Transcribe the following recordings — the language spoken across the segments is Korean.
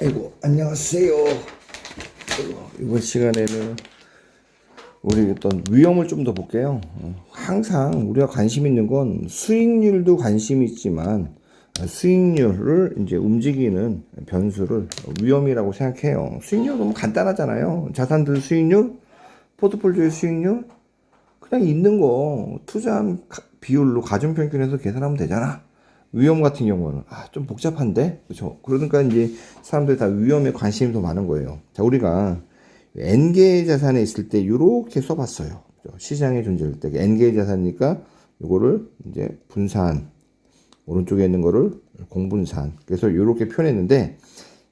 아이고, 안녕하세요. 아이고, 이번 시간에는 우리 어떤 위험을 좀 더 볼게요. 항상 우리가 관심 있는 건 수익률도 관심이 있지만 수익률을 이제 움직이는 변수를 위험이라고 생각해요. 수익률 너무 간단하잖아요. 자산들 수익률, 포트폴리오의 수익률, 그냥 있는 거 투자한 비율로 가중평균해서 계산하면 되잖아. 위험 같은 경우는 좀 복잡한데, 그렇죠? 그러니까 이제 사람들이 다 위험에 관심이 더 많은 거예요. 자, 우리가 N개의 자산에 있을 때 이렇게 써봤어요. 그렇죠? 시장에 존재할 때 N개의 자산이니까 이거를 이제 분산, 오른쪽에 있는 거를 공분산. 그래서 이렇게 표현했는데,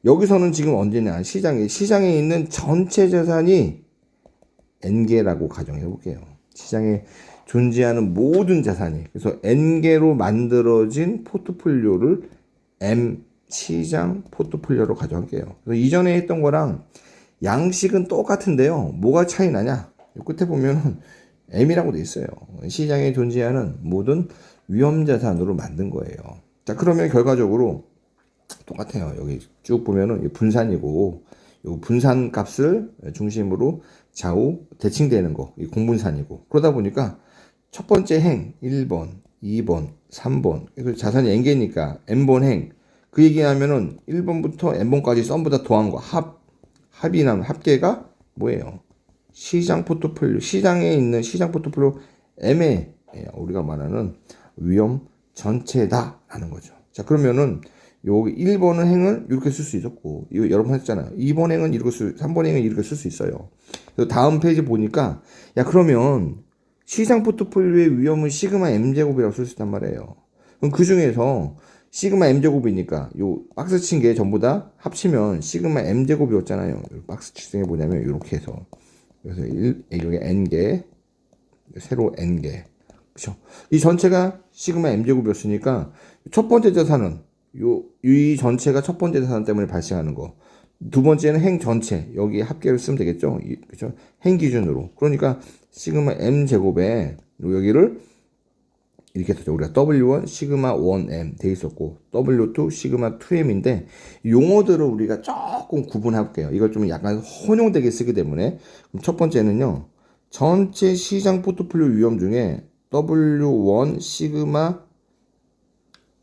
여기서는 지금 언제냐, 시장에 있는 전체 자산이 N개라고 가정해 볼게요. 시장에 존재하는 모든 자산이, 그래서 N개로 만들어진 포트폴리오를 M 시장 포트폴리오로 가져갈게요. 그래서 이전에 했던 거랑 양식은 똑같은데요. 뭐가 차이 나냐? 끝에 보면은 M이라고 돼 있어요. 시장에 존재하는 모든 위험 자산으로 만든 거예요. 자, 그러면 결과적으로 똑같아요. 여기 쭉 보면은 분산이고, 요 분산 값을 중심으로 좌우 대칭되는 거, 이 공분산이고. 그러다 보니까 첫 번째 행 1번, 2번, 3번. 그래서 자산이 n개니까 n번 행. 그 얘기하면은 1번부터 n번까지 전부 다 더한 거. 합이 나는 합계가 뭐예요? 시장 포트폴리오, 시장에 있는 시장 포트폴리오 M의 우리가 말하는 위험 전체다라는 거죠. 자, 그러면은 여기 1번은 행을 이렇게 쓸 수 있었고, 이거 여러 번 했잖아요. 2번 행은 이렇게 3번 행은 이렇게 쓸 수 있어요. 그래서 다음 페이지 보니까, 야, 그러면 시장 포트폴리오의 위험은 시그마 m제곱이라고 쓸 수 있단 말이에요. 그럼 그 중에서 시그마 m제곱이니까 요 박스 친 게 전부 다 합치면 시그마 m제곱이었잖아요. 박스 칠성에 뭐냐면 이렇게 해서, 그래서 여기 n개, 세로 n개. 그쵸? 이 전체가 시그마 m제곱이었으니까 첫 번째 자산은 이 전체가 첫 번째 자산 때문에 발생하는 거. 두 번째는 행 전체. 여기 합계를 쓰면 되겠죠? 그죠? 행 기준으로. 그러니까 시그마 m 제곱에 여기를 이렇게 했죠. 우리가 W1 시그마 1m 돼 있었고, W2 시그마 2m인데 용어들을 우리가 조금 구분해 볼게요. 이걸 좀 약간 혼용되게 쓰기 때문에. 그럼 첫 번째는요, 전체 시장 포트폴리오 위험 중에 W1 시그마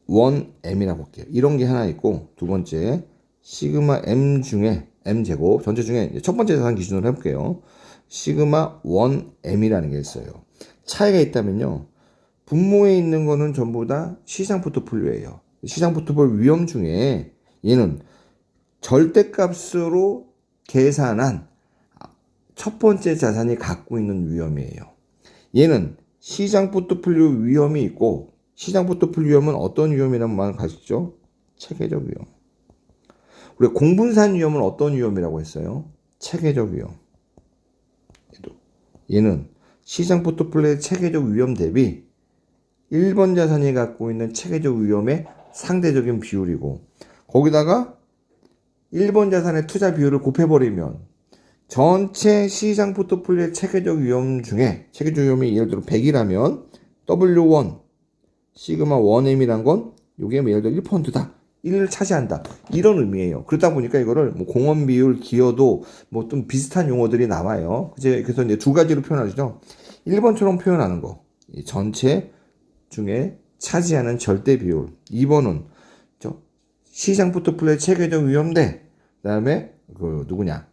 1m이라고 볼게요. 이런 게 하나 있고, 두 번째 시그마 m 중에 m제곱 전체 중에 첫 번째 자산 기준으로 해볼게요. 시그마 1m이라는 게 있어요. 차이가 있다면요, 분모에 있는 거는 전부 다 시장 포트폴리오예요. 시장 포트폴리오 위험 중에 얘는 절대값으로 계산한 첫 번째 자산이 갖고 있는 위험이에요. 얘는 시장 포트폴리오 위험이 있고, 시장 포트폴리오 위험은 어떤 위험이라는 말 가시죠? 체계적 위험. 우리가 공분산 위험은 어떤 위험이라고 했어요? 체계적 위험. 얘는 시장 포트폴리오의 체계적 위험 대비 1번 자산이 갖고 있는 체계적 위험의 상대적인 비율이고, 거기다가 1번 자산의 투자 비율을 곱해버리면 전체 시장 포트폴리오의 체계적 위험 중에, 체계적 위험이 예를 들어 100이라면 W1 시그마 1m이란 건 요게 예를 들어 1%다. 1을 차지한다. 이런 의미예요. 그러다 보니까 이거를 뭐 공원 비율, 기여도 뭐 좀 비슷한 용어들이 나와요. 그래서 이제 두 가지로 표현하죠. 1번처럼 표현하는 거. 전체 중에 차지하는 절대 비율. 2번은 시장 포트폴리오의 체계적 위험대. 그다음에 그 누구냐?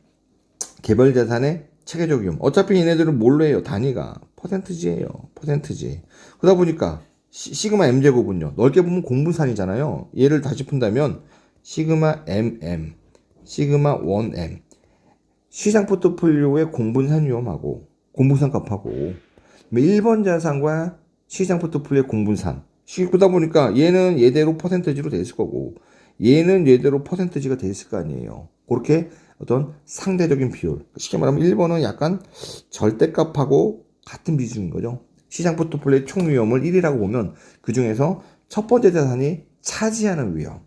개별 자산의 체계적 위험. 어차피 얘네들은 뭘로 해요? 단위가 퍼센트지예요. 퍼센트지. 그러다 보니까 시그마 m제곱은요, 넓게 보면 공분산이잖아요. 얘를 다시 푼다면 시그마 mm, 시그마 1m. 시장 포트폴리오의 공분산 위험하고 공분산 값하고 1번 자산과 시장 포트폴리오의 공분산. 그러다 보니까 얘는 얘대로 퍼센트지로 돼 있을 거고, 얘는 얘대로 퍼센트지가 돼 있을 거 아니에요. 그렇게 어떤 상대적인 비율. 쉽게 말하면 1번은 약간 절대값하고 같은 비중인 거죠. 시장 포트폴리오의 총 위험을 1이라고 보면 그 중에서 첫 번째 자산이 차지하는 위험.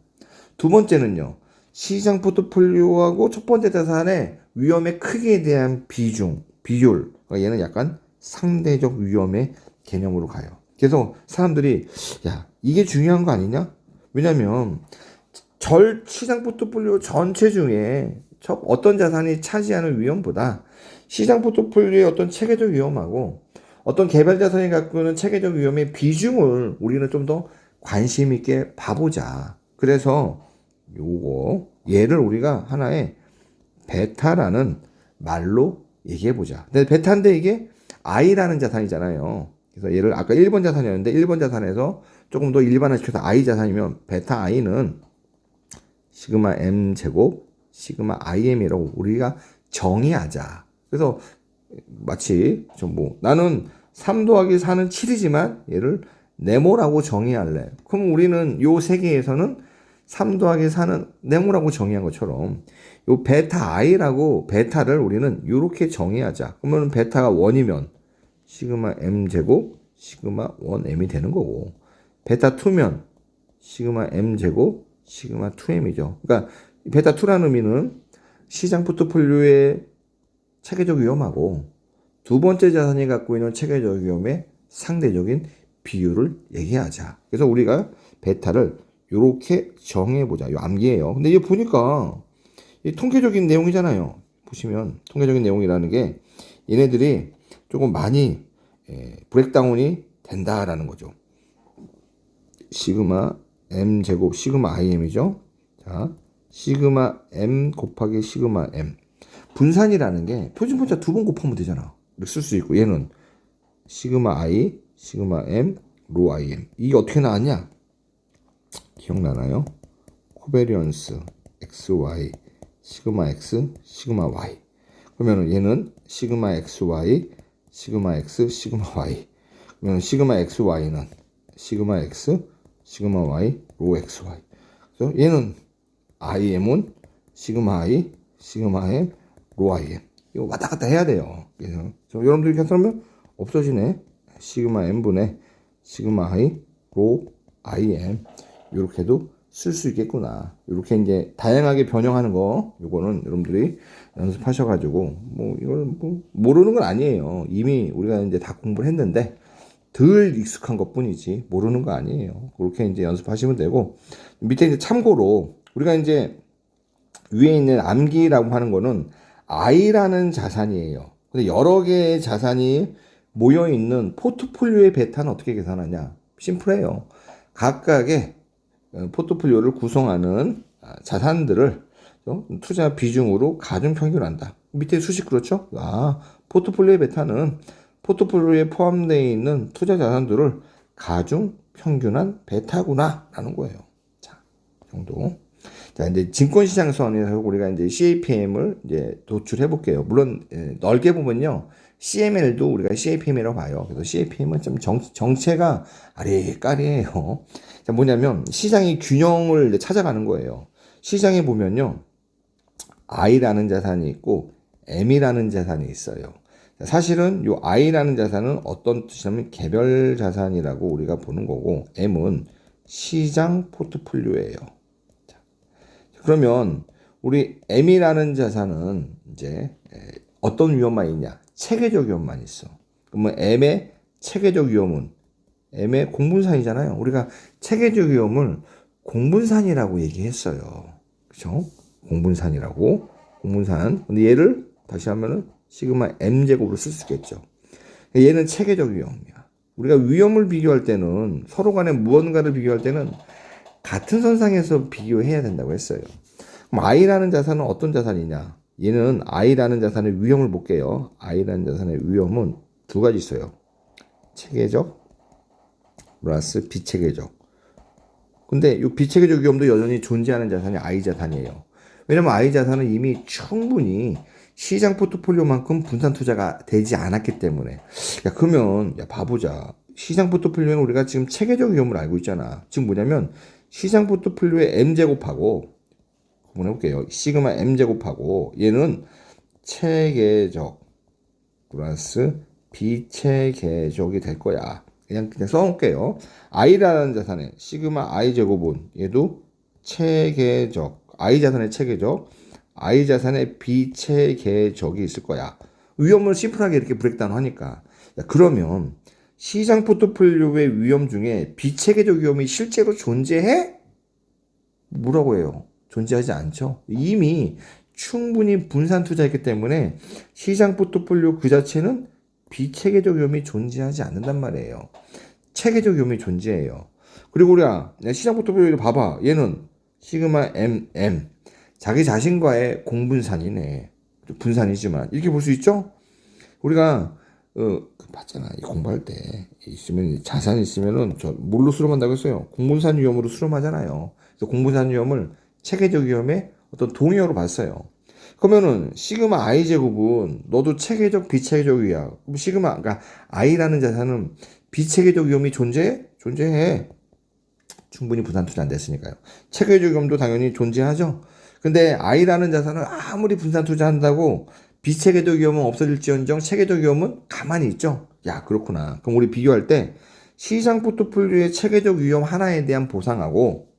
두 번째는요, 시장 포트폴리오하고 첫 번째 자산의 위험의 크기에 대한 비율. 그러니까 얘는 약간 상대적 위험의 개념으로 가요. 그래서 사람들이, 야, 이게 중요한 거 아니냐? 왜냐면 시장 포트폴리오 전체 중에 어떤 자산이 차지하는 위험보다 시장 포트폴리오의 어떤 체계적 위험하고 어떤 개별 자산이 갖고 있는 체계적 위험의 비중을 우리는 좀 더 관심 있게 봐보자. 그래서 얘를 우리가 하나의 베타라는 말로 얘기해 보자. 근데 베타인데 이게 I라는 자산이잖아요. 그래서 얘를 아까 1번 자산이었는데 1번 자산에서 조금 더 일반화시켜서 I 자산이면 베타 I는 시그마 M 제곱 시그마 IM이라고 우리가 정의하자. 그래서 마치 나는 3 더하기 4는 7이지만 얘를 네모라고 정의할래. 그럼 우리는 요 세계에서는 3 더하기 4는 네모라고 정의한 것처럼 요 베타 I라고 베타를 우리는 이렇게 정의하자. 그러면 베타가 1이면 시그마 M 제곱 시그마 1M이 되는 거고 베타 2면 시그마 M 제곱 시그마 2M이죠. 그러니까 베타 2라는 의미는 시장 포트폴리오의 체계적 위험하고 두 번째 자산이 갖고 있는 체계적 위험의 상대적인 비율을 얘기하자. 그래서 우리가 베타를 이렇게 정해보자. 이 암기예요. 근데 이게 보니까 이 통계적인 내용이잖아요. 보시면 통계적인 내용이라는 게 얘네들이 조금 많이 브레이크다운이 된다라는 거죠. 시그마 M 제곱 시그마 IM이죠. 자, 시그마 M 곱하기 시그마 M. 분산이라는 게 표준분자 2번 곱하면 되잖아. 이렇게 쓸 수 있고 얘는 시그마 I, 시그마 M, 로 IM. 이게 어떻게 나왔냐? 기억나나요? 코베리언스 XY, 시그마 X, 시그마 Y. 그러면 얘는 시그마 XY, 시그마 X, 시그마 Y. 그러면 시그마 XY는 시그마 X, 시그마 Y, 로 XY. 그래서 얘는 IM은 시그마 I, 시그마 M, 로 IM. 이거 왔다 갔다 해야 돼요. 그래서 여러분들 이렇게 하면 없어지네. 시그마 M분의 시그마 I, 로 IM. 이렇게도 쓸 수 있겠구나. 이렇게 이제 다양하게 변형하는 거, 요거는 여러분들이 연습하셔가지고, 이걸 모르는 건 아니에요. 이미 우리가 이제 다 공부를 했는데, 덜 익숙한 것 뿐이지, 모르는 거 아니에요. 그렇게 이제 연습하시면 되고, 밑에 이제 참고로, 우리가 이제 위에 있는 암기라고 하는 거는 I라는 자산이에요. 근데 여러 개의 자산이 모여있는 포트폴리오의 베타는 어떻게 계산하냐? 심플해요. 각각의 포트폴리오를 구성하는 자산들을 투자 비중으로 가중평균한다. 밑에 수식 그렇죠? 포트폴리오의 베타는 포트폴리오에 포함되어 있는 투자 자산들을 가중평균한 베타구나 라는 거예요. 자, 정도. 자, 이제 증권시장선에서 우리가 이제 CAPM을 이제 도출해 볼게요. 물론 넓게 보면요. CML도 우리가 CAPM이라고 봐요. 그래서 CAPM은 좀 정체가 아리까리해요. 자, 뭐냐면 시장의 균형을 이제 찾아가는 거예요. 시장에 보면요. I라는 자산이 있고 M이라는 자산이 있어요. 사실은 요 I라는 자산은 어떤 뜻이냐면 개별 자산이라고 우리가 보는 거고 M은 시장 포트폴리오예요. 자, 그러면 우리 M이라는 자산은 이제 어떤 위험만 있냐? 체계적 위험만 있어. 그러면 M의 체계적 위험은 M의 공분산이잖아요. 우리가 체계적 위험을 공분산이라고 얘기했어요. 그렇죠? 공분산이라고. 공분산. 근데 얘를 다시 하면은 시그마 M 제곱으로 쓸 수 있겠죠. 얘는 체계적 위험이야. 우리가 위험을 비교할 때는 서로 간에 무언가를 비교할 때는 같은 선상에서 비교해야 된다고 했어요. 그럼 I라는 자산은 어떤 자산이냐? 얘는 I라는 자산의 위험을 볼게요. I라는 자산의 위험은 두 가지 있어요. 체계적 플러스 비체계적. 근데 이 비체계적 위험도 여전히 존재하는 자산이 I 자산이에요. 왜냐면 I 자산은 이미 충분히 시장 포트폴리오만큼 분산 투자가 되지 않았기 때문에. 그러면 봐보자. 시장 포트폴리오는 우리가 지금 체계적 위험을 알고 있잖아. 지금 뭐냐면 시장 포트폴리오의 M제곱하고 한번 해볼게요. 시그마 M제곱하고 얘는 체계적 플러스 비체계적이 될 거야. 그냥 써놓을게요. I라는 자산의 시그마 I 제곱은 얘도 체계적, I 자산의 체계적, I 자산의 비체계적이 있을 거야. 위험을 심플하게 이렇게 브레이크다운 하니까. 그러면 시장 포트폴리오의 위험 중에 비체계적 위험이 실제로 존재해? 뭐라고 해요? 존재하지 않죠. 이미 충분히 분산 투자했기 때문에 시장 포트폴리오 그 자체는 비체계적 위험이 존재하지 않는단 말이에요. 체계적 위험이 존재해요. 그리고 우리가 시장 포트폴리오 봐봐. 얘는 시그마 MM 자기 자신과의 공분산이네. 분산이지만 이렇게 볼 수 있죠? 우리가 봤잖아. 공부할 때 있으면 자산이 있으면은 저 뭘로 수렴한다고 했어요? 공분산 위험으로 수렴하잖아요. 그래서 공분산 위험을 체계적 위험의 어떤 동의어로 봤어요. 그러면은 시그마 I 제곱은 너도 체계적 비체계적 위야. 그럼 시그마 그러니까 I라는 자산은 비체계적 위험이 존재해. 충분히 분산 투자 안 됐으니까요. 체계적 위험도 당연히 존재하죠. 근데 I라는 자산을 아무리 분산 투자한다고 비체계적 위험은 없어질지언정 체계적 위험은 가만히 있죠. 야, 그렇구나. 그럼 우리 비교할 때 시장 포트폴리오의 체계적 위험 하나에 대한 보상하고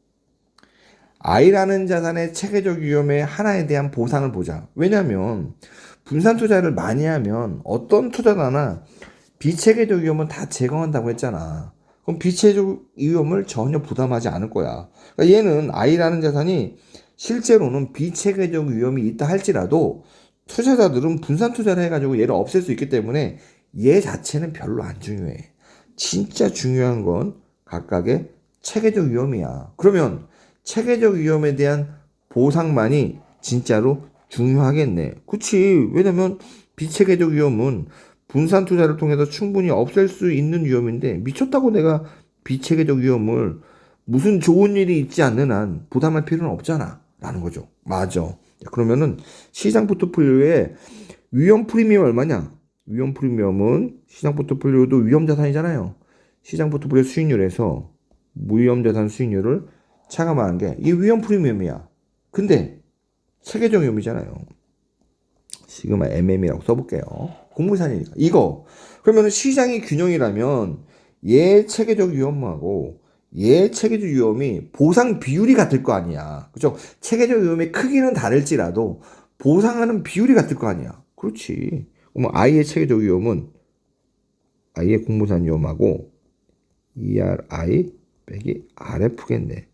I라는 자산의 체계적 위험의 하나에 대한 보상을 보자. 왜냐하면 분산 투자를 많이 하면 어떤 투자나 비체계적 위험은 다 제거한다고 했잖아. 그럼 비체계적 위험을 전혀 부담하지 않을 거야. 그러니까 얘는 I라는 자산이 실제로는 비체계적 위험이 있다 할지라도 투자자들은 분산 투자를 해가지고 얘를 없앨 수 있기 때문에 얘 자체는 별로 안 중요해. 진짜 중요한 건 각각의 체계적 위험이야. 그러면 체계적 위험에 대한 보상만이 진짜로 중요하겠네. 그치? 왜냐면 비체계적 위험은 분산 투자를 통해서 충분히 없앨 수 있는 위험인데 미쳤다고 내가 비체계적 위험을 무슨 좋은 일이 있지 않는 한 부담할 필요는 없잖아 라는 거죠. 맞아. 그러면은 시장 포트폴리오에 위험 프리미엄 얼마냐? 위험 프리미엄은 시장 포트폴리오도 위험 자산이잖아요. 시장 포트폴리오 수익률에서 무위험 자산 수익률을 차감하는 게 이 위험 프리미엄이야. 근데 체계적 위험이잖아요. 시그마 MM이라고 써볼게요. 공무산이니까. 이거. 그러면 시장이 균형이라면 얘 체계적 위험하고 얘 체계적 위험이 보상 비율이 같을 거 아니야. 그죠? 체계적 위험의 크기는 다를지라도 보상하는 비율이 같을 거 아니야. 그렇지. 그럼 I의 체계적 위험은 I의 공무산 위험하고 ERI 빼기 RF겠네.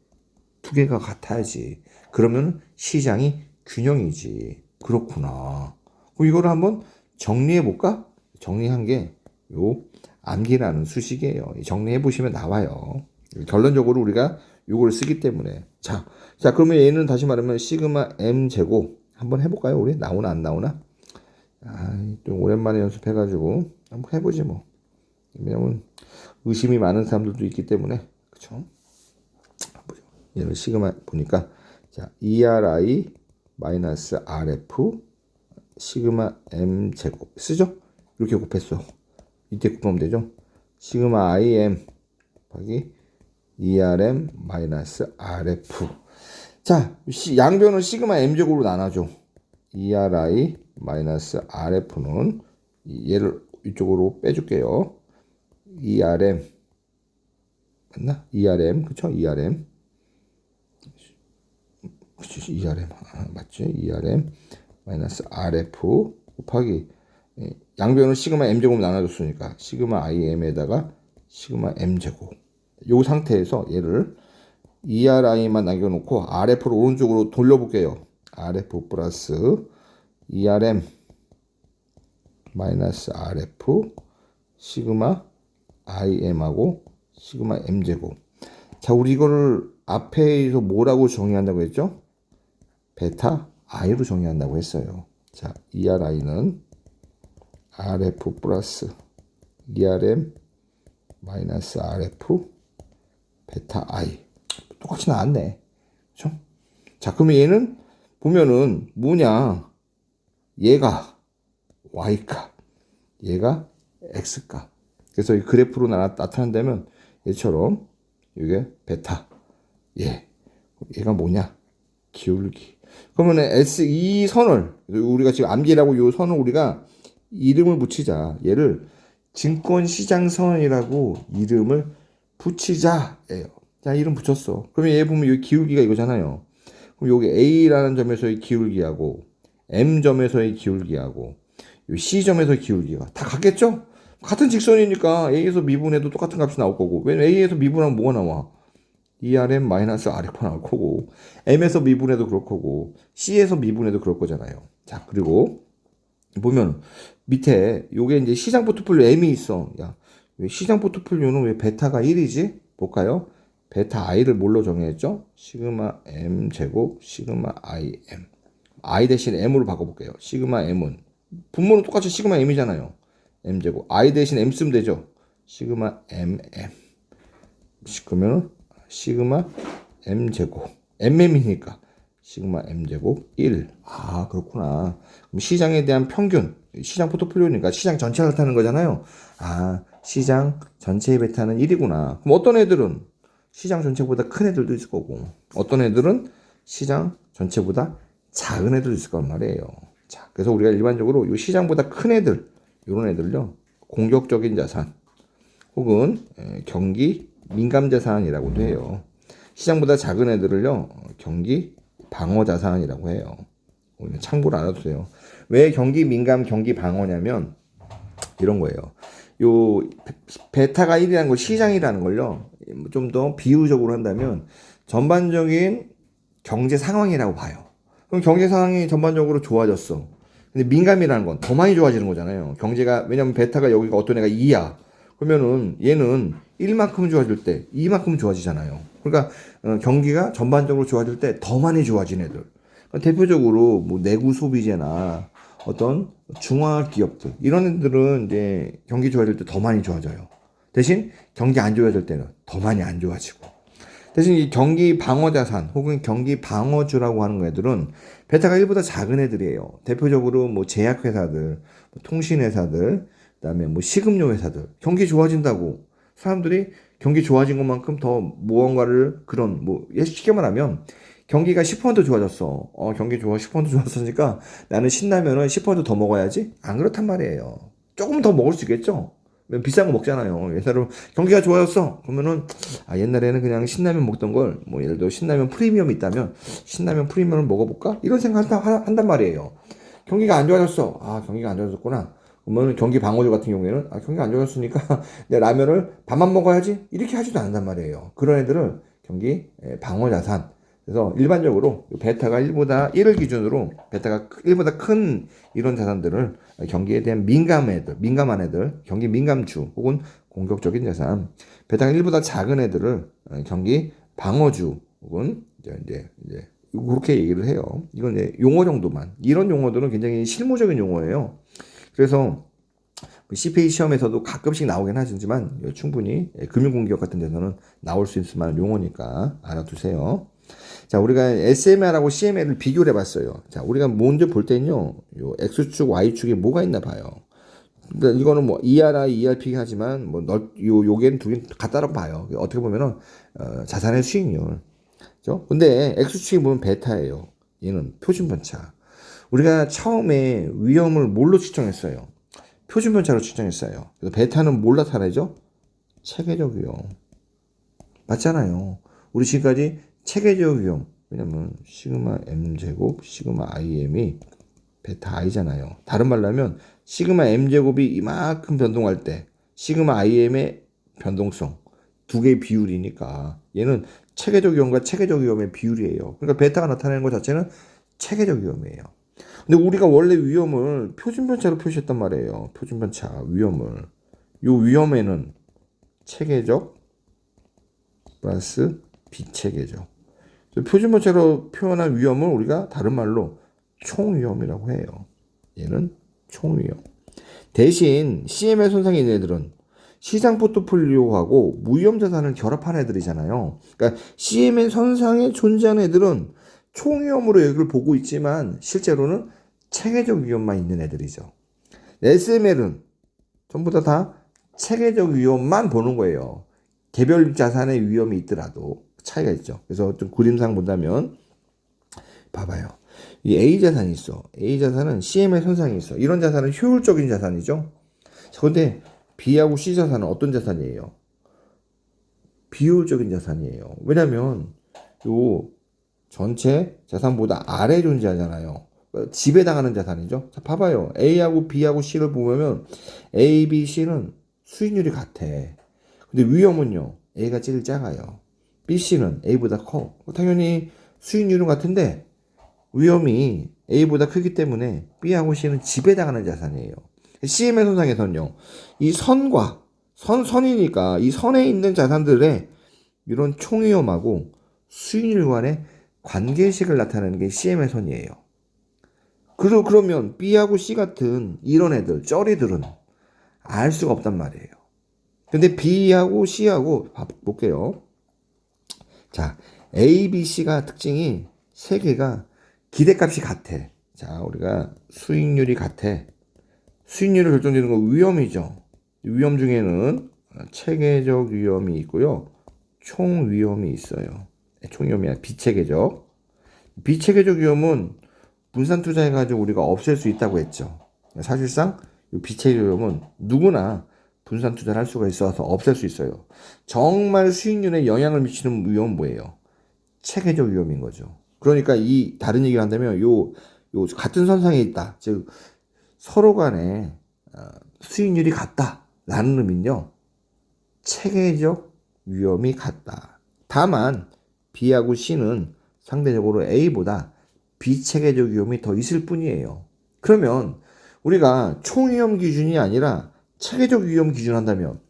두 개가 같아야지. 그러면 시장이 균형이지. 그렇구나. 그럼 이거를 한번 정리해 볼까? 정리한 게 요 암기라는 수식이에요. 정리해 보시면 나와요. 결론적으로 우리가 요거를 쓰기 때문에 자 그러면 얘는 다시 말하면 시그마 M 제곱 한번 해볼까요? 우리 나오나 안 나오나? 좀 오랜만에 연습해가지고 한번 해보지 뭐. 왜냐면 의심이 많은 사람들도 있기 때문에 그쵸? 얘는 시그마 보니까 자 ERI 마이너스 RF 시그마 M 제곱 쓰죠? 이렇게 곱했어. 이때 곱하면 되죠? 시그마 IM 더하기 ERM 마이너스 RF. 자, 양변을 시그마 M 제곱으로 나눠줘. ERI 마이너스 RF는 얘를 이쪽으로 빼줄게요. ERM 맞나? ERM 그쵸? ERM 그치? ERM 맞지? ERM 마이너스 RF 곱하기 양변을 시그마 M 제곱 나눠줬으니까 시그마 IM에다가 시그마 M 제곱. 요 상태에서 얘를 ERI만 남겨놓고 RF를 오른쪽으로 돌려볼게요. RF 플러스 ERM 마이너스 RF 시그마 IM하고 시그마 M 제곱. 자, 우리 이거를 앞에서 뭐라고 정의한다고 했죠? 베타 I로 정의한다고 했어요. 자, ERI는 RF 플러스 ERM 마이너스 RF 베타 I 똑같이 나왔네. 그렇죠? 자, 그러면 얘는 보면은 뭐냐? 얘가 Y값, 얘가 X값. 그래서 이 그래프로 나타난다면 얘처럼 이게 베타, 얘가 뭐냐? 기울기. 그러면 S 이 선을 우리가 지금 암기라고 이 선을 우리가 이름을 붙이자. 얘를 증권시장선이라고 이름을 붙이자예요. 자, 이름 붙였어. 그러면 얘 보면 여기 기울기가 이거잖아요. 그럼 여기 A라는 점에서의 기울기하고 M점에서의 기울기하고 C점에서의 기울기가 다 같겠죠? 같은 직선이니까 A에서 미분해도 똑같은 값이 나올 거고. 왜냐면 A에서 미분하면 뭐가 나와? ERM 마이너스 RF가 나올 거고, M에서 미분해도 그럴 거고, C에서 미분해도 그럴 거잖아요. 자, 그리고 보면 밑에 요게 이제 시장 포트폴리오 M이 있어. 야, 왜 시장 포트폴리오는 왜 베타가 1이지? 볼까요? 베타 i를 뭘로 정했죠? 시그마 m 제곱 시그마 i m. i 대신 m으로 바꿔볼게요. 시그마 m은 분모는 똑같이 시그마 m이잖아요. m 제곱 i 대신 m 쓰면 되죠. 시그마 m m. 그러면 시그마 m 제곱 mm이니까 시그마 m 제곱 1. 아, 그렇구나. 그럼 시장에 대한 평균, 시장 포트폴리오니까 시장 전체를 나타내는 거잖아요. 아, 시장 전체의 베타는 1이구나. 그럼 어떤 애들은 시장 전체보다 큰 애들도 있을 거고, 어떤 애들은 시장 전체보다 작은 애들도 있을 거란 말이에요. 자, 그래서 우리가 일반적으로 이 시장보다 큰 애들, 이런 애들요, 공격적인 자산 혹은 경기 민감 자산이라고도 해요. 시장보다 작은 애들을요, 경기 방어 자산이라고 해요. 참고로 알아도 돼요. 왜 경기 민감, 경기 방어냐면 이런 거예요. 요 베타가 1이라는 거, 시장이라는 걸요, 좀 더 비유적으로 한다면 전반적인 경제 상황이라고 봐요. 그럼 경제 상황이 전반적으로 좋아졌어. 근데 민감이라는 건 더 많이 좋아지는 거잖아요. 경제가, 왜냐면 베타가 여기가 어떤 애가 2야. 그러면은 얘는 1만큼 좋아질 때 2만큼 좋아지잖아요. 그러니까 경기가 전반적으로 좋아질 때 더 많이 좋아진 애들. 그러니까 대표적으로 뭐 내구 소비재나 어떤 중화 기업들, 이런 애들은 이제 경기 좋아질 때 더 많이 좋아져요. 대신 경기 안 좋아질 때는 더 많이 안 좋아지고. 대신 이 경기 방어 자산 혹은 경기 방어주라고 하는 애들은 베타가 1보다 작은 애들이에요. 대표적으로 뭐 제약회사들, 뭐 통신회사들, 그다음에 뭐 식음료 회사들. 경기 좋아진다고 사람들이 경기 좋아진 것만큼 더 무언가를, 그런 뭐 쉽게 말하면 경기가 10% 좋아졌어. 경기 좋아 10% 좋았으니까 나는 신라면은 10%더 먹어야지. 안 그렇단 말이에요. 조금 더 먹을 수 있겠죠. 비싼 거 먹잖아요. 옛날에 경기가 좋아졌어. 그러면은 옛날에는 그냥 신라면 먹던 걸, 뭐 예를 들어 신라면 프리미엄이 있다면 신라면 프리미엄을 먹어볼까? 이런 생각 한단 말이에요. 경기가 안 좋아졌어. 경기가 안 좋아졌구나. 그러면 경기 방어주 같은 경우에는 경기가 안 좋아졌으니까 내 라면을 밥만 먹어야지, 이렇게 하지도 않는단 말이에요. 그런 애들은 경기 방어 자산. 그래서 일반적으로 베타가 1을 기준으로 베타가 1보다 큰 이런 자산들을 경기에 대한 민감한 애들, 경기 민감주 혹은 공격적인 자산, 베타가 1보다 작은 애들을 경기 방어주 혹은 이제 그렇게 얘기를 해요. 이건 이제 용어 정도만. 이런 용어들은 굉장히 실무적인 용어예요. 그래서 CPA 시험에서도 가끔씩 나오긴 하지만 충분히 금융공기업 같은 데서는 나올 수 있을 만한 용어니까 알아두세요. 자, 우리가 SMR하고 CMR을 비교를 해봤어요. 자, 우리가 먼저 볼 때는요, 요 X축, Y축에 뭐가 있나 봐요. 그러니까 이거는 뭐 ERI, ERP 하지만 뭐 요게는 두 개 같다라고 봐요. 어떻게 보면은 자산의 수익률. 그죠? 근데 X축에 보면 베타예요. 얘는 표준편차. 우리가 처음에 위험을 뭘로 측정했어요? 표준편차로 측정했어요. 그래서 베타는 뭘 나타내죠? 체계적 위험. 맞잖아요. 우리 지금까지 체계적 위험. 왜냐면 시그마 m 제곱 시그마 im이 베타 i잖아요. 다른 말로 하면 시그마 m 제곱이 이만큼 변동할 때 시그마 im의 변동성 두 개의 비율이니까 얘는 체계적 위험과 체계적 위험의 비율이에요. 그러니까 베타가 나타내는 것 자체는 체계적 위험이에요. 근데 우리가 원래 위험을 표준편차로 표시했단 말이에요. 표준편차 위험을. 요 위험에는 체계적 플러스 비체계적. 표준편차로 표현한 위험을 우리가 다른 말로 총위험이라고 해요. 얘는 총위험. 대신 CM의 손상이 있는 애들은 시장 포트폴리오하고 무위험 자산을 결합한 애들이잖아요. 그러니까 CM의 손상에 존재하는 애들은 총위험으로 여기를 보고 있지만 실제로는 체계적 위험만 있는 애들이죠. SML은 전부 다 체계적 위험만 보는 거예요. 개별 자산의 위험이 있더라도 차이가 있죠. 그래서 좀 그림상 본다면 봐봐요. 이 A 자산이 있어. A 자산은 CM의 손상이 있어. 이런 자산은 효율적인 자산이죠. 그런데 B하고 C 자산은 어떤 자산이에요? 비효율적인 자산이에요. 왜냐면 요 전체 자산보다 아래 존재하잖아요. 지배당하는 자산이죠. 자, 봐봐요. A하고 B하고 C를 보면 A, B, C는 수익률이 같아. 근데 위험은요. A가 제일 작아요. B, C는 A보다 커. 당연히 수익률은 같은데 위험이 A보다 크기 때문에 B하고 C는 지배당하는 자산이에요. CM의 손상에서는요, 이 선과 선이니까 이 선에 있는 자산들의 이런 총위험하고 수익률 간의 관계식을 나타내는 게 CM의 선이에요. 그러면 B하고 C 같은 이런 애들, 쩌리들은 알 수가 없단 말이에요. 근데 B하고 C하고 볼게요. 자, A, B, C가 특징이 세 개가 기대값이 같아. 자, 우리가 수익률이 같아. 수익률을 결정짓는 건 위험이죠. 위험 중에는 체계적 위험이 있고요. 총 위험이 있어요. 총 위험이 아니라 비체계적. 비체계적 위험은 분산 투자해가지고 우리가 없앨 수 있다고 했죠. 사실상 이 비체계적 위험은 누구나 분산 투자를 할 수가 있어서 없앨 수 있어요. 정말 수익률에 영향을 미치는 위험은 뭐예요? 체계적 위험인 거죠. 그러니까 이 다른 얘기를 한다면 요 같은 선상에 있다. 즉 서로 간에 수익률이 같다라는 의미는요. 체계적 위험이 같다. 다만 B하고 C는 상대적으로 A보다 비체계적 위험이 더 있을 뿐이에요. 그러면 우리가 총위험 기준이 아니라 체계적 위험 기준 한다면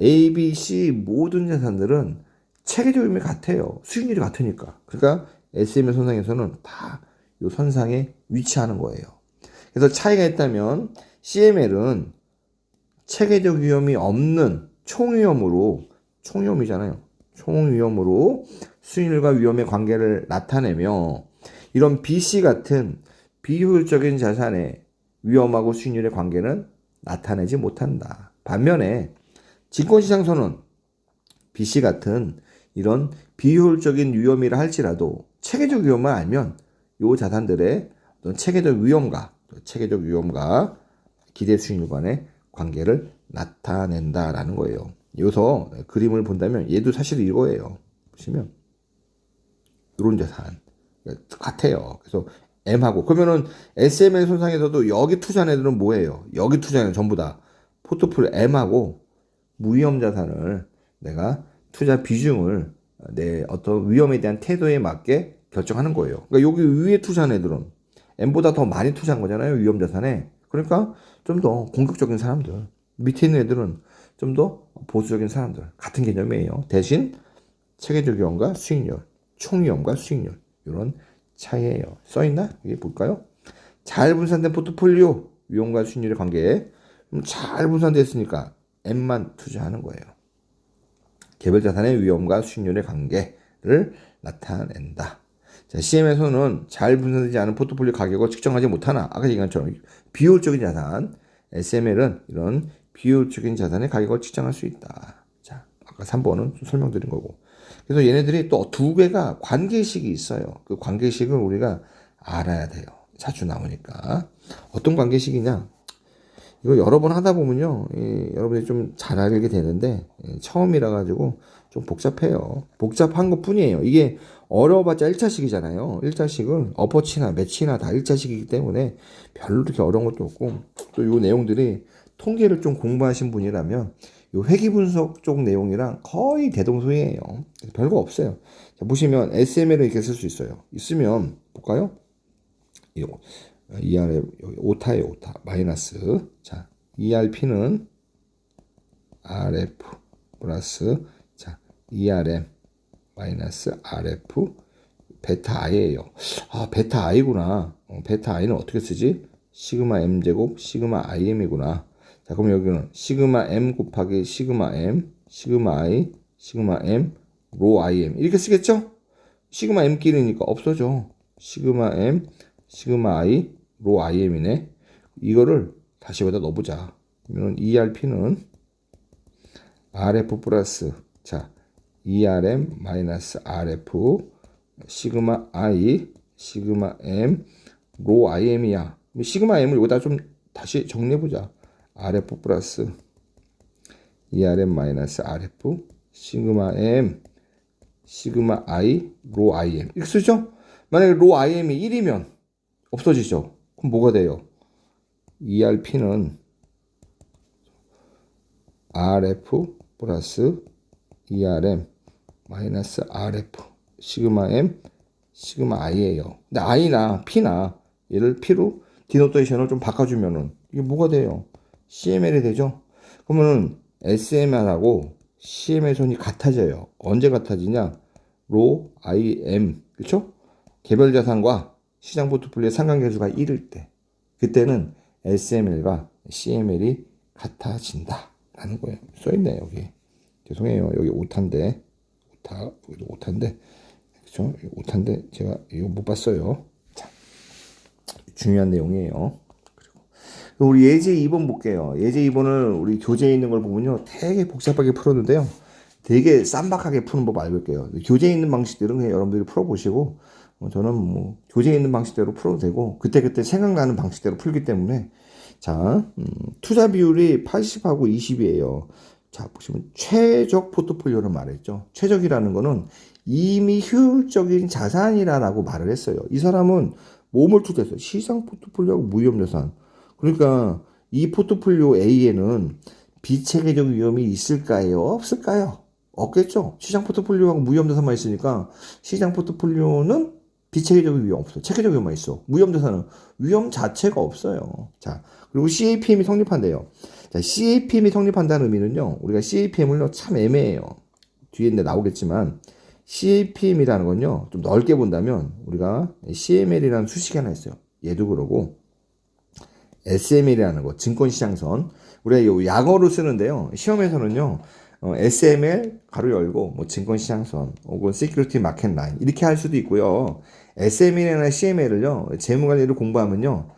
A, B, C 모든 자산들은 체계적 위험이 같아요. 수익률이 같으니까. 그러니까 SM의 선상에서는 다 이 선상에 위치하는 거예요. 그래서 차이가 있다면 CML은 체계적 위험이 없는 총위험으로, 총위험이잖아요. 총위험으로 수익률과 위험의 관계를 나타내며 이런 BC 같은 비효율적인 자산의 위험하고 수익률의 관계는 나타내지 못한다. 반면에 증권시장에서는 BC 같은 이런 비효율적인 위험이라 할지라도 체계적 위험만 알면 이 자산들의 어떤 체계적 위험과 기대 수익률 간의 관계를 나타낸다라는 거예요. 여기서 그림을 본다면 얘도 사실 이거예요. 보시면 이런 자산 같아요. 그래서 M하고 그러면은 SM의 손상에서도 여기 투자한 애들은 뭐예요? 여기 투자한 애는 전부 다 포트폴리오 M하고 무위험 자산을 내가 투자 비중을 내 어떤 위험에 대한 태도에 맞게 결정하는 거예요. 그러니까 여기 위에 투자한 애들은 M보다 더 많이 투자한 거잖아요. 위험 자산에. 그러니까 좀 더 공격적인 사람들. 밑에 있는 애들은 좀 더 보수적인 사람들. 같은 개념이에요. 대신 체계적 위험과 수익률, 총위험과 수익률 이런 차이예요. 써있나? 여기 볼까요? 잘 분산된 포트폴리오 위험과 수익률의 관계. 잘 분산됐으니까 M만 투자하는 거예요. 개별 자산의 위험과 수익률의 관계를 나타낸다. 자, CM에서는 잘 분산되지 않은 포트폴리오 가격을 측정하지 못하나 아까 얘기한 것처럼 비효율적인 자산, SML은 이런 비효율적인 자산의 가격을 측정할 수 있다. 자, 아까 3번은 설명드린 거고. 그래서 얘네들이 또 두 개가 관계식이 있어요. 그 관계식을 우리가 알아야 돼요. 자주 나오니까. 어떤 관계식이냐? 이거 여러 번 하다 보면요, 여러분들이 좀 잘 알게 되는데, 처음이라 가지고 좀 복잡해요. 복잡한 것 뿐이에요. 이게 어려워봤자 1차식이잖아요. 1차식은 어퍼치나 매치나 다 1차식이기 때문에 별로 그렇게 어려운 것도 없고, 또 요 내용들이 통계를 좀 공부하신 분이라면, 요 회귀 분석 쪽 내용이랑 거의 대동소이해요. 별거 없어요. 자, 보시면 SML을 이렇게 쓸 수 있어요. 있으면, 볼까요? 이거. ERF 여기 오타예요. 오타 마이너스. 자, ERP는 RF 플러스 자, ERM 마이너스 RF 베타 I예요. 아, 베타 I구나. 베타 I는 어떻게 쓰지? 시그마 M 제곱 시그마 IM이구나. 자, 그럼 여기는 시그마 M 곱하기 시그마 M 시그마 I 시그마 M 로 IM 이렇게 쓰겠죠? 시그마 M끼리니까 없어져. 시그마 M 시그마 I 로 IM이네. 이거를 다시 여기다 넣어보자. 그러면 ERP는 RF 플러스 자 ERM 마이너스 RF 시그마 I 시그마 M 로 IM이야. 시그마 M을 여기다 좀 다시 정리해보자. RF 플러스 ERM 마이너스 RF 시그마 M 시그마 I 로 IM 이렇게 쓰죠? 만약에 로 IM이 1이면 없어지죠? 그럼 뭐가 돼요? ERP는 RF 플러스 ERM 마이너스 RF 시그마 M 시그마 I예요. 근데 I나 P나 얘를 P로 디노테이션을 좀 바꿔주면은 이게 뭐가 돼요? CML이 되죠? 그러면은 SML하고 CML 손이 같아져요. 언제 같아지냐? 로 IM 그렇죠? 개별 자산과 시장 포트폴리오의 상관계수가 1일 때 그때는 SML과 CML이 같아진다 라는 거예요. 써있네요 여기. 죄송해요 여기 오타인데 여기도 오타인데 그렇죠? 오타인데 제가 이거 못 봤어요. 자, 중요한 내용이에요. 그리고 우리 예제 2번 볼게요. 예제 2번을 우리 교재에 있는 걸 보면요 되게 복잡하게 풀었는데요. 되게 쌈박하게 푸는 법 알고 있게요. 교재에 있는 방식들은 그냥 여러분들이 풀어보시고 저는 뭐 교재에 있는 방식대로 풀어도 되고 그때그때 생각나는 방식대로 풀기 때문에 자 투자 비율이 80하고 20이에요. 자 보시면 최적 포트폴리오를 말했죠. 최적이라는 거는 이미 효율적인 자산이라고 말을 했어요. 이 사람은 몸을 투자했어요. 시장 포트폴리오하고 무위험자산. 그러니까 이 포트폴리오 A에는 비체계적 위험이 있을까요? 없을까요? 없겠죠. 시장 포트폴리오하고 무위험자산만 있으니까 시장 포트폴리오는 비체계적 위험 없어. 체계적 위험만 있어. 무위험자산은 위험 자체가 없어요. 자, 그리고 CAPM이 성립한대요. 자, CAPM이 성립한다는 의미는요. 우리가 CAPM을요 참 애매해요. 뒤에 이제 나오겠지만 CAPM이라는 건요. 좀 넓게 본다면 우리가 CML이라는 수식이 하나 있어요. 얘도 그러고 SML이라는 거 증권시장선 우리가 이 약어로 쓰는데요. 시험에서는요. SML 가로 열고 뭐 증권시장선 혹은 시큐리티 마켓 라인 이렇게 할 수도 있고요. SML이나 CML을요. 재무관리를 공부하면요.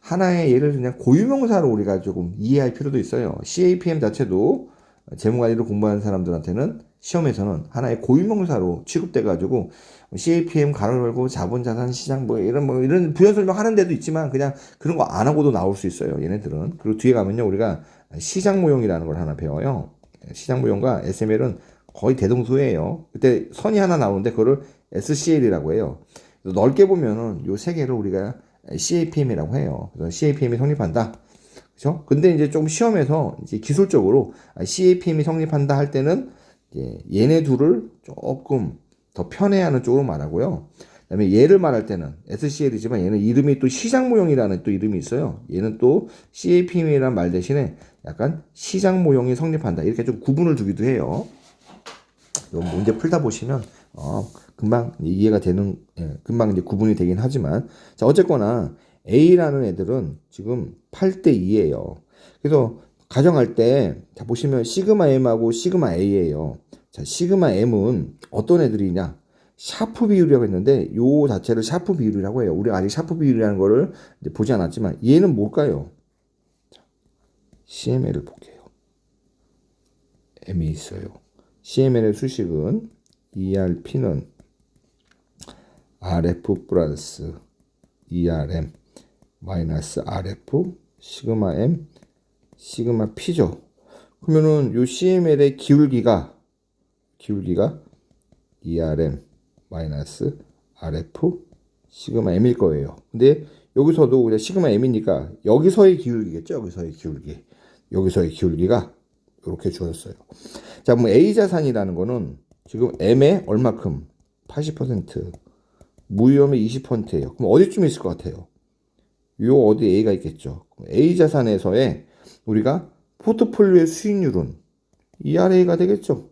하나의 예를 그냥 고유명사로 우리가 조금 이해할 필요도 있어요. CAPM 자체도 재무관리를 공부하는 사람들한테는 시험에서는 하나의 고유명사로 취급돼가지고 CAPM 가로 열고 자본자산 시장 뭐 이런 부연 설명하는 데도 있지만 그냥 그런 거 안 하고도 나올 수 있어요. 얘네들은. 그리고 뒤에 가면요 우리가 시장 모형이라는 걸 하나 배워요. 시장 모형과 SML은 거의 대동소이예요. 그때 선이 하나 나오는데 그거를 SCL이라고 해요. 넓게 보면은 요 세 개를 우리가 CAPM이라고 해요. 그래서 CAPM이 성립한다. 그렇죠? 근데 이제 좀 시험에서 이제 기술적으로 CAPM이 성립한다 할 때는 이제 얘네 둘을 조금 더 편애하는 쪽으로 말하고요. 그다음에 얘를 말할 때는 SCL이지만 얘는 이름이 또 시장 모형이라는 또 이름이 있어요. 얘는 또 CAPM이라는 말 대신에 약간 시장 모형이 성립한다. 이렇게 좀 구분을 두기도 해요. 이건 문제 풀다 보시면 금방 이해가 되는 금방 이제 구분이 되긴 하지만 자 어쨌거나 A라는 애들은 지금 8대 2예요. 그래서 가정할 때 자 보시면 시그마 M하고 시그마 A예요. 자 시그마 M은 어떤 애들이냐? 샤프 비율이라고 했는데 요 자체를 샤프 비율이라고 해요. 우리가 아직 샤프 비율이라는 거를 이제 보지 않았지만 얘는 뭘까요? 자, CML을 볼게요. M이 있어요. CML의 수식은 ERP는 RF 플러스 ERM 마이너스 RF 시그마 M 시그마 P죠. 그러면은 요 CML의 기울기가 ERM 마이너스 RF 시그마 M일 거예요. 근데 여기서도 그냥 시그마 M이니까 여기서의 기울기겠죠. 여기서의 기울기가 이렇게 주어졌어요. 자, 그럼 A 자산이라는 거는 지금 M의 얼마큼? 80%, 무위험의 20%예요. 그럼 어디쯤에 있을 것 같아요? 요 어디 A가 있겠죠. A 자산에서의 우리가 포트폴리오의 수익률은 ERA가 되겠죠.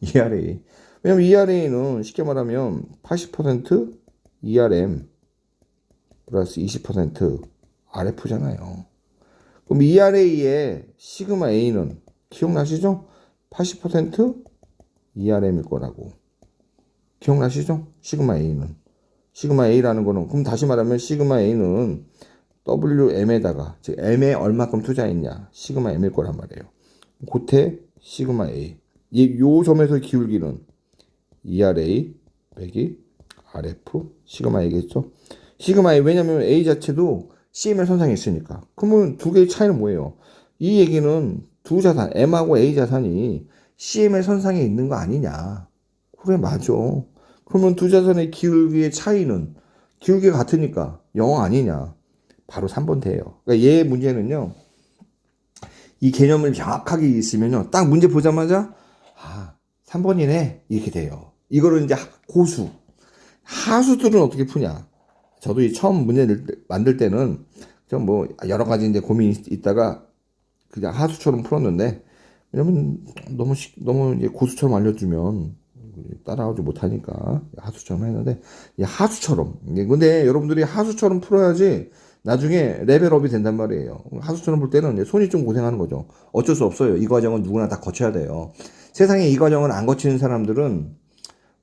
ERA. 왜냐면 ERA는 쉽게 말하면 80% ERM 플러스 20% RF잖아요. 그럼 ERA의 시그마 A는 기억나시죠? 80% ERM일 거라고. 기억나시죠? 시그마 A는. 시그마 A라는 거는 그럼 다시 말하면 시그마 A는 WM에다가 즉 M에 얼마큼 투자했냐 시그마 M일 거란 말이에요. 고태 시그마 A. 요 점에서 기울기는 ERA 빼기 RF 시그마 A겠죠? 시그마 A 왜냐면 A 자체도 CML 선상에 있으니까. 그러면 두 개의 차이는 뭐예요? 이 얘기는 두 자산 M하고 A 자산이 CML 선상에 있는 거 아니냐. 그래 맞아. 그러면 두 자산의 기울기의 차이는 기울기가 같으니까 0 아니냐. 바로 3번 돼요. 그러니까 얘 문제는요. 이 개념을 정확하게 있으면요. 딱 문제 보자마자 3번이네. 이렇게 돼요. 이거를 이제 고수. 하수들은 어떻게 푸냐? 저도 이 처음 문제를 만들 때는 좀 뭐 여러 가지 이제 고민이 있다가 그냥 하수처럼 풀었는데, 왜냐면 너무 이제 고수처럼 알려주면 따라오지 못하니까 하수처럼 했는데, 이 하수처럼. 근데 여러분들이 하수처럼 풀어야지 나중에 레벨업이 된단 말이에요. 하수처럼 풀 때는 손이 좀 고생하는 거죠. 어쩔 수 없어요. 이 과정은 누구나 다 거쳐야 돼요. 세상에 이 과정을 안 거치는 사람들은,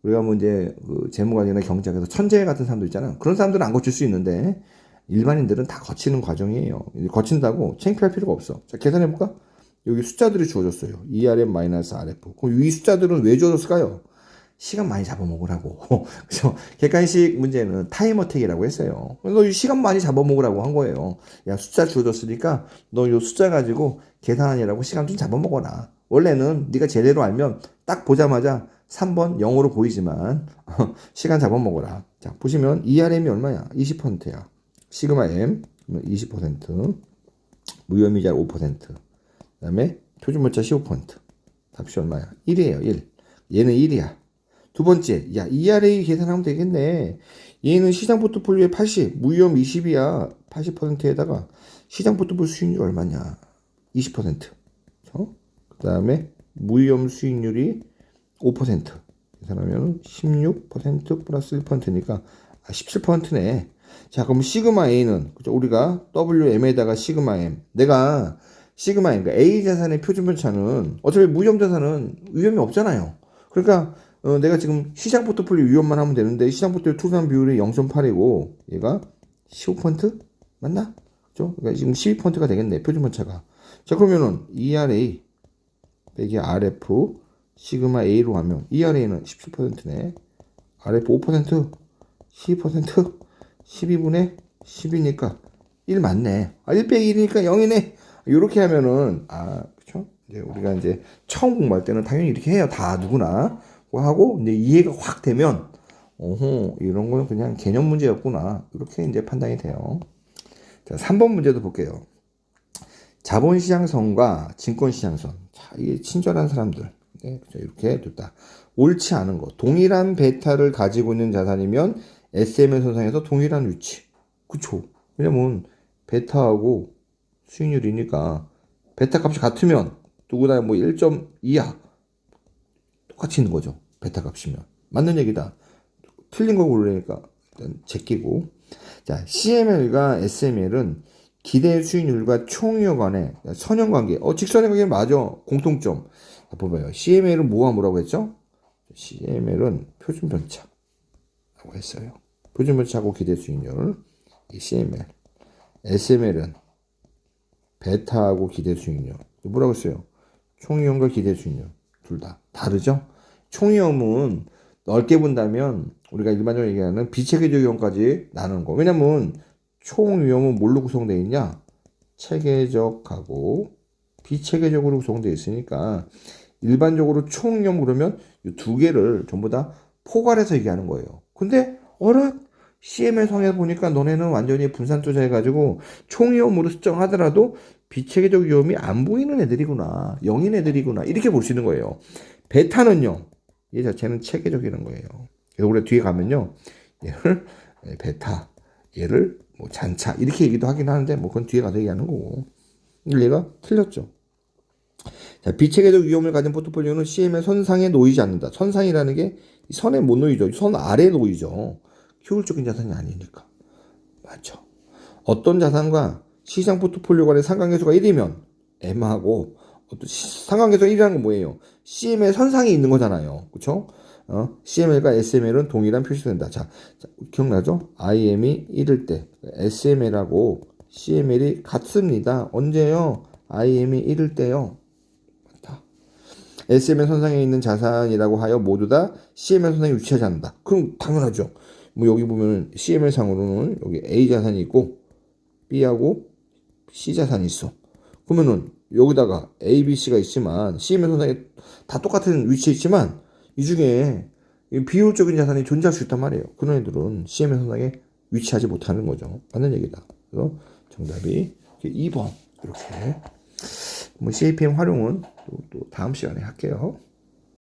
우리가 뭐 이제 그 재무관이나 경제학에서 천재 같은 사람들 있잖아요. 그런 사람들은 안 거칠 수 있는데 일반인들은 다 거치는 과정이에요. 거친다고 창피할 필요가 없어. 자, 계산해 볼까? 여기 숫자들이 주어졌어요. ERM-RF. 그럼 이 숫자들은 왜 주어졌을까요? 시간 많이 잡아먹으라고. 그래서 객관식 문제는 타임어택이라고 했어요. 너 시간 많이 잡아먹으라고 한 거예요. 야, 숫자 주어졌으니까 너 이 숫자 가지고 계산하느라고 시간 좀 잡아먹어라. 원래는 네가 제대로 알면 딱 보자마자 3번 0으로 보이지만 시간 잡아먹어라. 자, 보시면 ERM이 얼마야? 20%야. 시그마 M 20%, 무혐의자 5%, 그 다음에 표준물자 15%. 답이 얼마야? 1이에요. 1. 얘는 1이야. 두 번째, 야, ERA 계산하면 되겠네. 얘는 시장 포트폴리오에 80, 무위험 20이야. 80%에다가 시장 포트폴리오 수익률이 얼마냐? 20%. 그 다음에 무위험 수익률이 5%. 계산하면 16% 플러스 1%니까 17%네. 자, 그럼 시그마 A는, 그죠? 우리가 WM에다가 시그마 M. 내가 시그마 M, 그러니까 A 자산의 표준편차는 어차피 무위험 자산은 위험이 없잖아요. 그러니까 내가 지금 시장 포트폴리오 위험만 하면 되는데 시장 포트폴리오 투자한 비율이 0.8이고 얘가 15% 맞나? 그죠? 그러니까 지금 12%가 되겠네. 표준편차가. 자, 그러면은 ERA 빼기 RF 시그마 A로 하면 ERA는 17%네. RF 5%, 12%, 12분의 10이니까 1 맞네. 1 빼기 1이니까 0이네. 이렇게 하면은, 그쵸? 이제 우리가 이제 처음 공부할 때는 당연히 이렇게 해요. 다 누구나. 하고, 이제 이해가 확 되면, 이런 거는 그냥 개념 문제였구나. 이렇게 이제 판단이 돼요. 자, 3번 문제도 볼게요. 자본시장선과 증권시장선. 자, 이게 친절한 사람들. 네, 그렇죠. 이렇게 뒀다. 옳지 않은 거. 동일한 베타를 가지고 있는 자산이면 SM의 선상에서 동일한 위치. 그쵸. 왜냐면 베타하고 수익률이니까 베타 값이 같으면 누구나 뭐 1.2야. 똑같이 있는 거죠. 베타 값이면. 맞는 얘기다. 틀린 거 고르니까 일단 제끼고. 자, CML과 SML은 기대 수익률과 총유효 간의 선형관계. 직선형관계 맞아. 공통점. 자, 봐봐요. CML은 뭐라고 했죠? CML은 표준편차라고 했어요. 표준편차하고 기대 수익률. 이 CML. SML은 베타하고 기대 수익률. 뭐라고 했어요? 총위험과 기대 수익률. 둘 다 다르죠? 총위험은 넓게 본다면 우리가 일반적으로 얘기하는 비체계적 위험까지 나누는 거. 왜냐면 총위험은 뭘로 구성되어 있냐? 체계적하고 비체계적으로 구성되어 있으니까 일반적으로 총위험 그러면 이 두 개를 전부 다 포괄해서 얘기하는 거예요. 근데 CML 성에 보니까 너네는 완전히 분산 투자해가지고 총위험으로 수정하더라도 비체계적 위험이 안 보이는 애들이구나. 영인 애들이구나. 이렇게 볼 수 있는 거예요. 베타는요. 얘 자체는 체계적이라는 거예요. 그래서 우리가 뒤에 가면요. 얘를 베타, 얘를 뭐 잔차 이렇게 얘기도 하긴 하는데 뭐 그건 뒤에 가서 얘기하는 거고. 얘가 틀렸죠. 자, 비체계적 위험을 가진 포트폴리오는 CM의 선상에 놓이지 않는다. 선상이라는 게 선에 못 놓이죠. 선 아래에 놓이죠. 효율적인 자산이 아니니까. 맞죠. 어떤 자산과 시장 포트폴리오 간의 상관계수가 1이면 M하고 상관계수가 1이라는 건 뭐예요? CM의 선상에 있는 거잖아요. 그쵸? CML과 SML은 동일한 표시된다. 자, 기억나죠? IM이 1일 때 SML하고 CML이 같습니다. 언제요? IM이 1일 때요. 맞다. SML 선상에 있는 자산이라고 하여 모두 다 CML 선상에 위치하지 않는다. 그럼 당연하죠. 뭐 여기 보면 CML 상으로는 여기 A 자산이 있고 B하고 C 자산이 있어. 그러면은 여기다가 A, B, C가 있지만 CML 선상에 다 똑같은 위치에 있지만 이 중에 비효율적인 자산이 존재할 수 있단 말이에요. 그런 애들은 CML 선상에 위치하지 못하는 거죠. 맞는 얘기다. 그래서 정답이 2번 이렇게. 뭐 CAPM 활용은 또 다음 시간에 할게요.